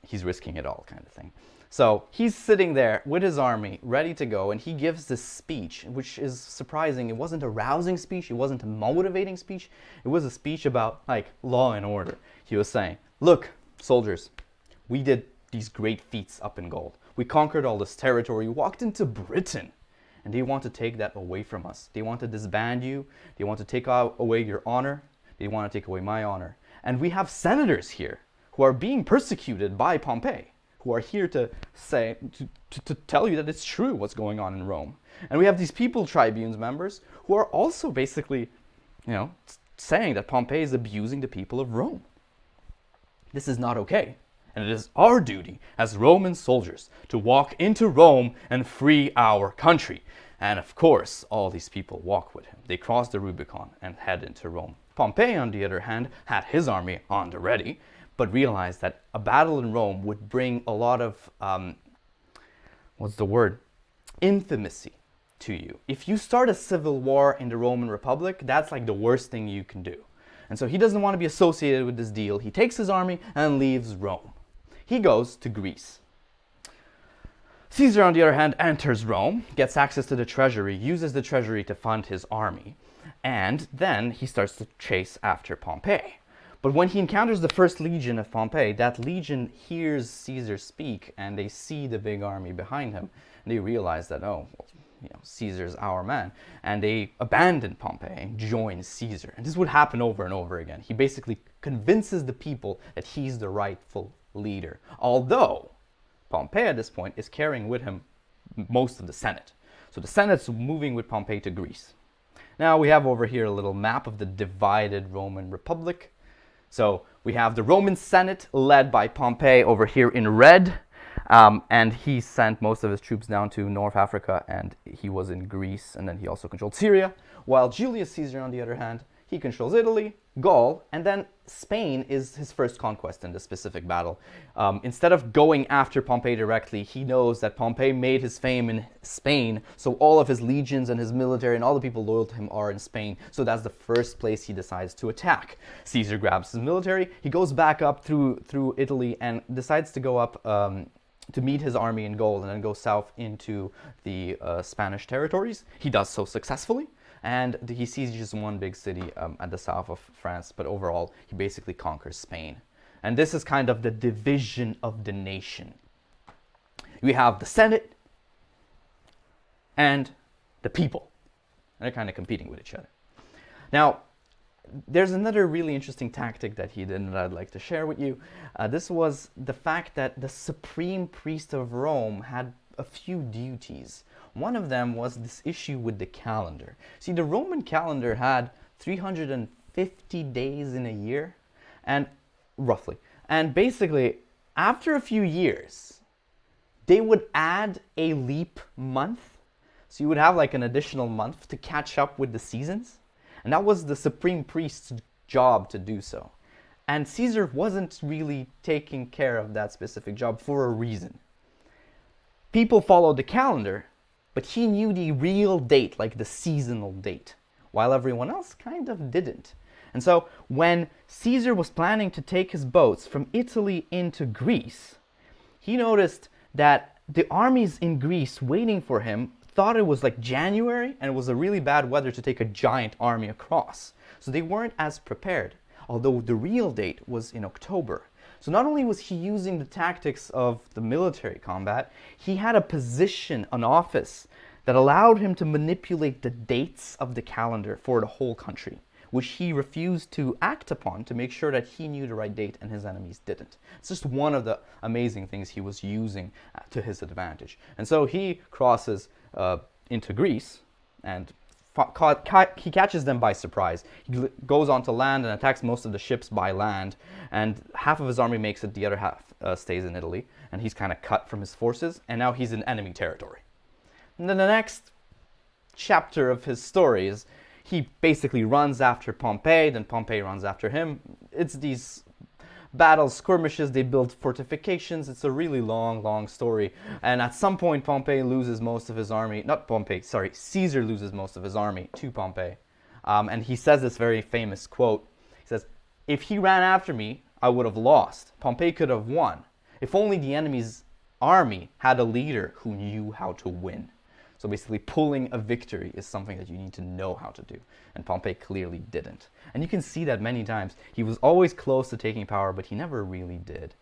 Speaker 1: He's risking it all, kind of thing. So he's sitting there with his army, ready to go, and he gives this speech, which is surprising. It wasn't a rousing speech. It wasn't a motivating speech. It was a speech about like law and order. He was saying, "Look, soldiers, we did these great feats up in Gaul. We conquered all this territory, walked into Britain, and they want to take that away from us. They want to disband you. They want to take away your honor. They want to take away my honor. And we have senators here who are being persecuted by Pompey, who are here to say, to tell you that it's true what's going on in Rome. And we have these people tribunes members who are also basically, saying that Pompey is abusing the people of Rome. This is not okay. And it is our duty as Roman soldiers to walk into Rome and free our country." And of course, all these people walk with him. They cross the Rubicon and head into Rome. Pompey, on the other hand, had his army on the ready, but realized that a battle in Rome would bring a lot of, infamy to you. If you start a civil war in the Roman Republic, that's like the worst thing you can do. And so he doesn't want to be associated with this deal. He takes his army and leaves Rome. He goes to Greece. Caesar, on the other hand, enters Rome, gets access to the treasury, uses the treasury to fund his army, and then he starts to chase after Pompey. But when he encounters the first legion of Pompey, that legion hears Caesar speak, and they see the big army behind him, and they realize that, Caesar's our man, and they abandon Pompey and join Caesar. And this would happen over and over again. He basically convinces the people that he's the rightful leader, although Pompey at this point is carrying with him most of the Senate. So the Senate's moving with Pompey to Greece. Now we have over here a little map of the divided Roman Republic. So we have the Roman Senate led by Pompey over here in red, and he sent most of his troops down to North Africa, and he was in Greece, and then he also controlled Syria, while Julius Caesar, on the other hand, he controls Italy, Gaul, and then Spain is his first conquest in this specific battle. Instead of going after Pompey directly, he knows that Pompey made his fame in Spain, so all of his legions and his military and all the people loyal to him are in Spain. So that's the first place he decides to attack. Caesar grabs his military, he goes back up through Italy and decides to go up to meet his army in Gaul and then go south into the Spanish territories. He does so successfully. And he sieges one big city at the south of France, but overall, he basically conquers Spain. And this is kind of the division of the nation. We have the Senate and the people. And they're kind of competing with each other. Now, there's another really interesting tactic that he did that I'd like to share with you. This was the fact that the supreme priest of Rome had a few duties. One of them was this issue with the calendar. See, the Roman calendar had 350 days in a year, and roughly. And basically, after a few years, they would add a leap month. So you would have like an additional month to catch up with the seasons. And that was the supreme priest's job to do so. And Caesar wasn't really taking care of that specific job for a reason. People followed the calendar, but he knew the real date, like the seasonal date, while everyone else kind of didn't. And so when Caesar was planning to take his boats from Italy into Greece, he noticed that the armies in Greece waiting for him thought it was like January and it was a really bad weather to take a giant army across. So they weren't as prepared, although the real date was in October. So not only was he using the tactics of the military combat, he had a position, an office, that allowed him to manipulate the dates of the calendar for the whole country, which he refused to act upon to make sure that he knew the right date and his enemies didn't. It's just one of the amazing things he was using to his advantage. And so he crosses into Greece and he catches them by surprise. He goes onto land and attacks most of the ships by land, and half of his army makes it, the other half stays in Italy, and he's kind of cut from his forces, and now he's in enemy territory. And then the next chapter of his story is he basically runs after Pompey, then Pompey runs after him. It's these battles, skirmishes, they build fortifications. It's a really long story. And at some point, Pompey loses most of his army. Not Pompey, sorry, Caesar loses most of his army to Pompey. And he says this very famous quote. He says, "If he ran after me, I would have lost. Pompey could have won. If only the enemy's army had a leader who knew how to win." So basically, pulling a victory is something that you need to know how to do. And Pompey clearly didn't. And you can see that many times. He was always close to taking power, but he never really did.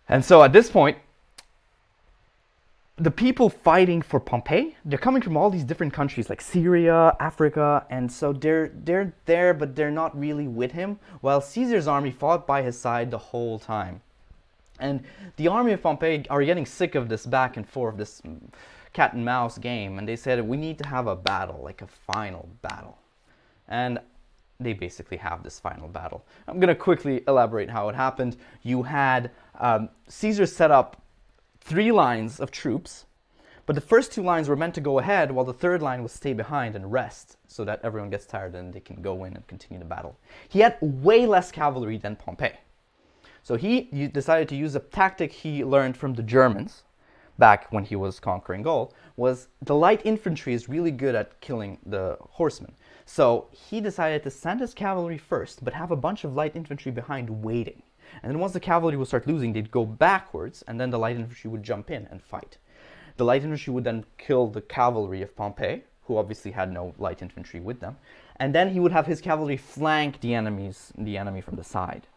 Speaker 1: And so at this point, the people fighting for Pompey, they're coming from all these different countries like Syria, Africa, and so they're there, but they're not really with him, while Caesar's army fought by his side the whole time. And the army of Pompey are getting sick of this back and forth, this cat and mouse game, and they said, we need to have a battle, like a final battle. And they basically have this final battle. I'm going to quickly elaborate how it happened. You had Caesar set up 3 lines of troops, but the first 2 lines were meant to go ahead while the third line would stay behind and rest so that everyone gets tired and they can go in and continue the battle. He had way less cavalry than Pompey. So he decided to use a tactic he learned from the Germans back when he was conquering Gaul, was the light infantry is really good at killing the horsemen. So he decided to send his cavalry first, but have a bunch of light infantry behind waiting. And then once the cavalry would start losing, they'd go backwards, and then the light infantry would jump in and fight. The light infantry would then kill the cavalry of Pompey, who obviously had no light infantry with them, and then he would have his cavalry flank the enemy from the side.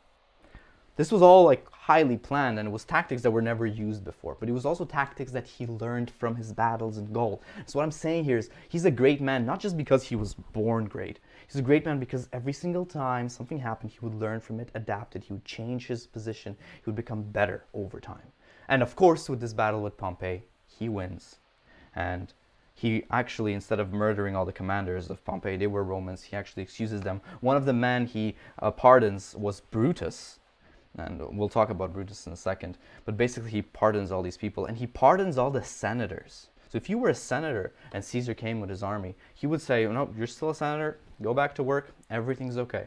Speaker 1: This was all like highly planned, and it was tactics that were never used before, but it was also tactics that he learned from his battles in Gaul. So what I'm saying here is he's a great man, not just because he was born great. He's a great man because every single time something happened, he would learn from it, adapt it, he would change his position, he would become better over time. And of course, with this battle with Pompey, he wins. And he actually, instead of murdering all the commanders of Pompey, they were Romans, he actually excuses them. One of the men he pardons was Brutus. And we'll talk about Brutus in a second. But basically he pardons all these people, and he pardons all the senators. So if you were a senator and Caesar came with his army, he would say, no, you're still a senator, go back to work, everything's okay.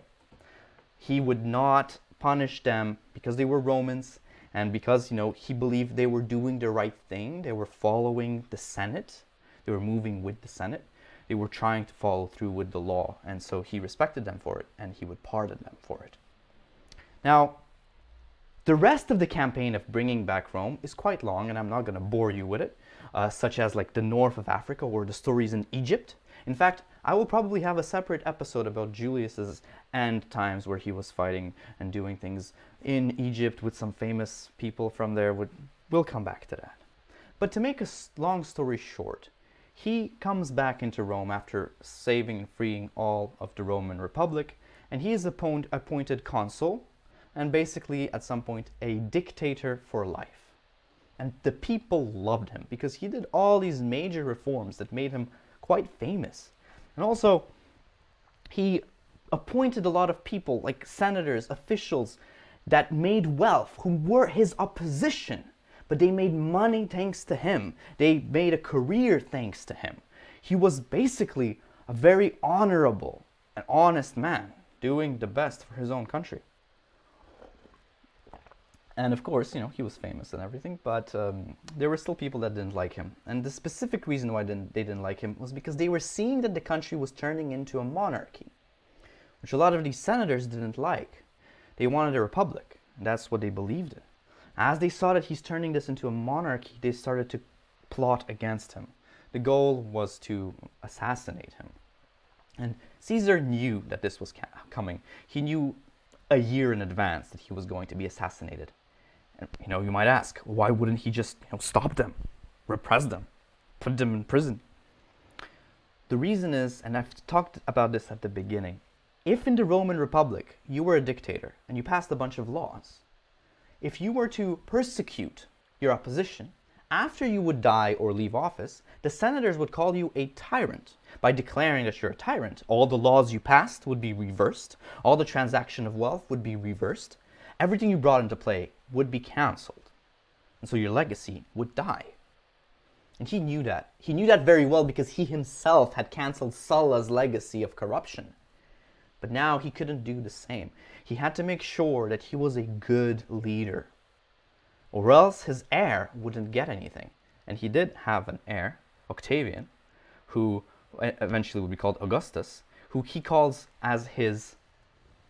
Speaker 1: He would not punish them because they were Romans, and because, he believed they were doing the right thing. They were following the Senate. They were moving with the Senate. They were trying to follow through with the law. And so he respected them for it, and he would pardon them for it. Now, the rest of the campaign of bringing back Rome is quite long, and I'm not going to bore you with it, such as like the north of Africa or the stories in Egypt. In fact, I will probably have a separate episode about Julius's end times where he was fighting and doing things in Egypt with some famous people from there. We'll come back to that. But to make a long story short, he comes back into Rome after saving and freeing all of the Roman Republic, and he is appointed consul, and basically at some point a dictator for life. And the people loved him because he did all these major reforms that made him quite famous. And also, he appointed a lot of people like senators, officials that made wealth, who were his opposition, but they made money thanks to him. They made a career thanks to him. He was basically a very honorable and honest man, doing the best for his own country. And of course, he was famous and everything, but there were still people that didn't like him. And the specific reason why they didn't like him was because they were seeing that the country was turning into a monarchy, which a lot of these senators didn't like. They wanted a republic, and that's what they believed in. As they saw that he's turning this into a monarchy, they started to plot against him. The goal was to assassinate him. And Caesar knew that this was coming. He knew a year in advance that he was going to be assassinated. And, you might ask, why wouldn't he just stop them, repress them, put them in prison? The reason is, and I've talked about this at the beginning, if in the Roman Republic you were a dictator and you passed a bunch of laws, if you were to persecute your opposition, after you would die or leave office, the senators would call you a tyrant. By declaring that you're a tyrant, all the laws you passed would be reversed, all the transaction of wealth would be reversed, everything you brought into play would be cancelled, and so your legacy would die. And he knew that. He knew that very well because he himself had cancelled Sulla's legacy of corruption. But now he couldn't do the same. He had to make sure that he was a good leader, or else his heir wouldn't get anything. And he did have an heir, Octavian, who eventually would be called Augustus, who he calls as his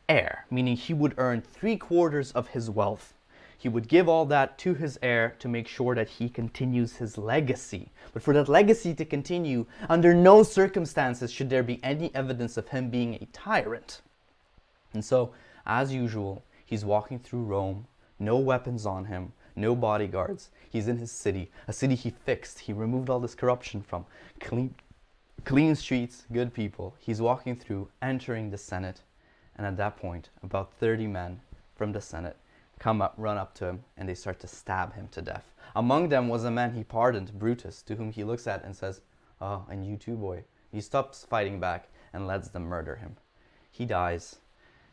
Speaker 1: heir, meaning he would earn 3/4 of his wealth. He would give all that to his heir to make sure that he continues his legacy. But for that legacy to continue, under no circumstances should there be any evidence of him being a tyrant. And so, as usual, he's walking through Rome, no weapons on him, no bodyguards. He's in his city, a city he fixed. He removed all this corruption from. Clean streets, good people. He's walking through, entering the Senate. And at that point, about 30 men from the Senate run up to him, and they start to stab him to death. Among them was a man he pardoned, Brutus, to whom he looks at and says, "Oh, and you too, boy." He stops fighting back and lets them murder him. He dies,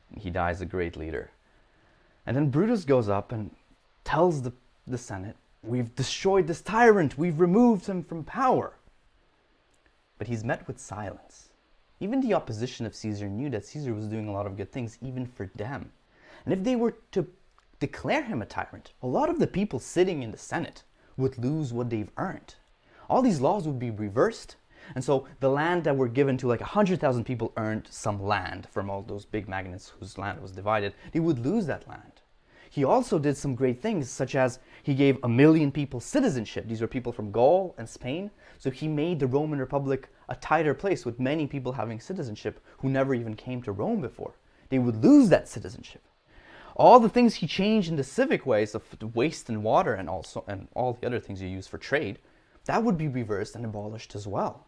Speaker 1: and he dies a great leader. And then Brutus goes up and tells the Senate, "We've destroyed this tyrant, we've removed him from power." But he's met with silence. Even the opposition of Caesar knew that Caesar was doing a lot of good things, even for them. And if they were to declare him a tyrant, a lot of the people sitting in the Senate would lose what they've earned. All these laws would be reversed. And so the land that were given to like 100,000 people earned some land from all those big magnates whose land was divided. They would lose that land. He also did some great things, such as he gave 1 million people citizenship. These were people from Gaul and Spain. So he made the Roman Republic a tighter place with many people having citizenship who never even came to Rome before. They would lose that citizenship. All the things he changed in the civic ways of waste and water and all the other things you use for trade, that would be reversed and abolished as well.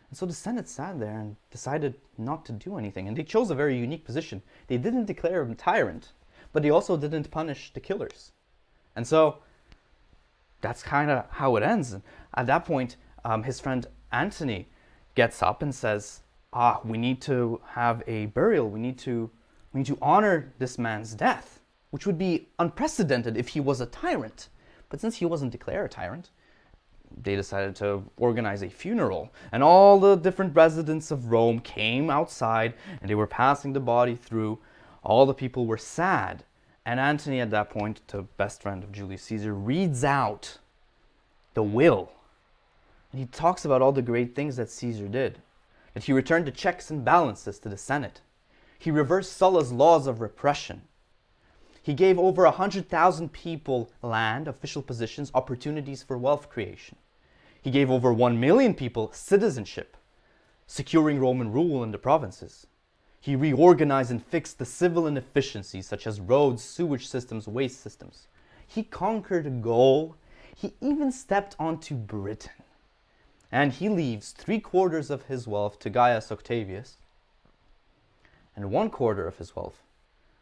Speaker 1: And so the Senate sat there and decided not to do anything. And they chose a very unique position. They didn't declare him tyrant, but they also didn't punish the killers. And so that's kind of how it ends. And at that point, his friend Antony gets up and says, we need to have a burial. We need to honor this man's death, which would be unprecedented if he was a tyrant. But since he wasn't declared a tyrant, they decided to organize a funeral. And all the different residents of Rome came outside, and they were passing the body through. All the people were sad. And Antony, at that point, the best friend of Julius Caesar, reads out the will. And he talks about all the great things that Caesar did. That he returned the checks and balances to the Senate. He reversed Sulla's laws of repression. He gave over 100,000 people land, official positions, opportunities for wealth creation. He gave over 1 million people citizenship, securing Roman rule in the provinces. He reorganized and fixed the civil inefficiencies such as roads, sewage systems, waste systems. He conquered Gaul. He even stepped onto Britain. And he leaves 3/4 of his wealth to Gaius Octavius and 1/4 of his wealth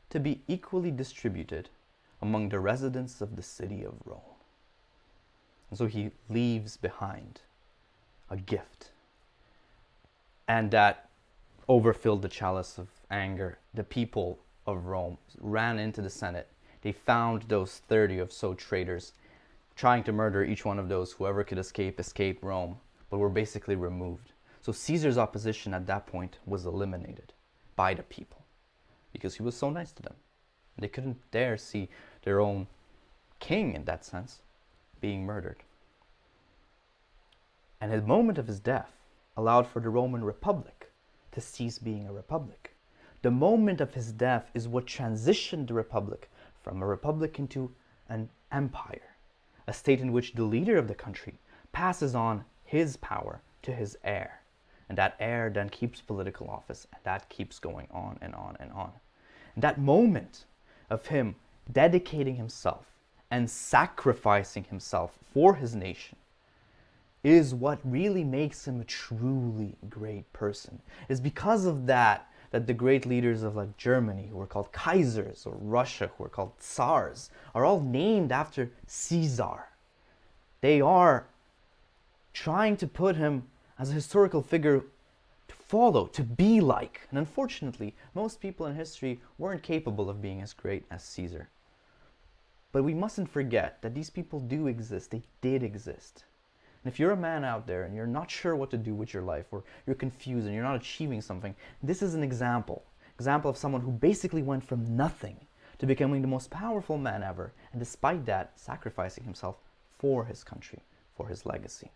Speaker 1: to be equally distributed among the residents of the city of Rome. And so he leaves behind a gift. And that overfilled the chalice of anger. The people of Rome ran into the Senate. They found those 30 or so traitors trying to murder each one of those. Whoever could escape Rome, but were basically removed. So Caesar's opposition at that point was eliminated by the people because he was so nice to them. They couldn't dare see their own king, in that sense, being murdered. And the moment of his death allowed for the Roman Republic to cease being a republic. The moment of his death is what transitioned the republic from a republic into an empire, a state in which the leader of the country passes on his power to his heir. And that heir then keeps political office, and that keeps going on and on and on. And that moment of him dedicating himself and sacrificing himself for his nation is what really makes him a truly great person. It's because of that the great leaders of like Germany, who were called Kaisers, or Russia, who were called Tsars, are all named after Caesar. They are trying to put him as a historical figure to follow, to be like. And unfortunately, most people in history weren't capable of being as great as Caesar. But we mustn't forget that these people do exist. They did exist. And if you're a man out there and you're not sure what to do with your life, or you're confused and you're not achieving something, this is an example of someone who basically went from nothing to becoming the most powerful man ever, and despite that, sacrificing himself for his country, for his legacy.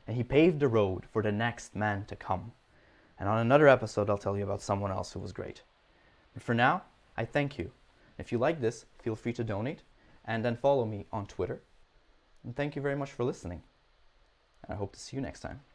Speaker 1: And he paved the road for the next man to come. And on another episode, I'll tell you about someone else who was great. But for now, I thank you. If you like this, feel free to donate, and then follow me on Twitter. And thank you very much for listening. I hope to see you next time.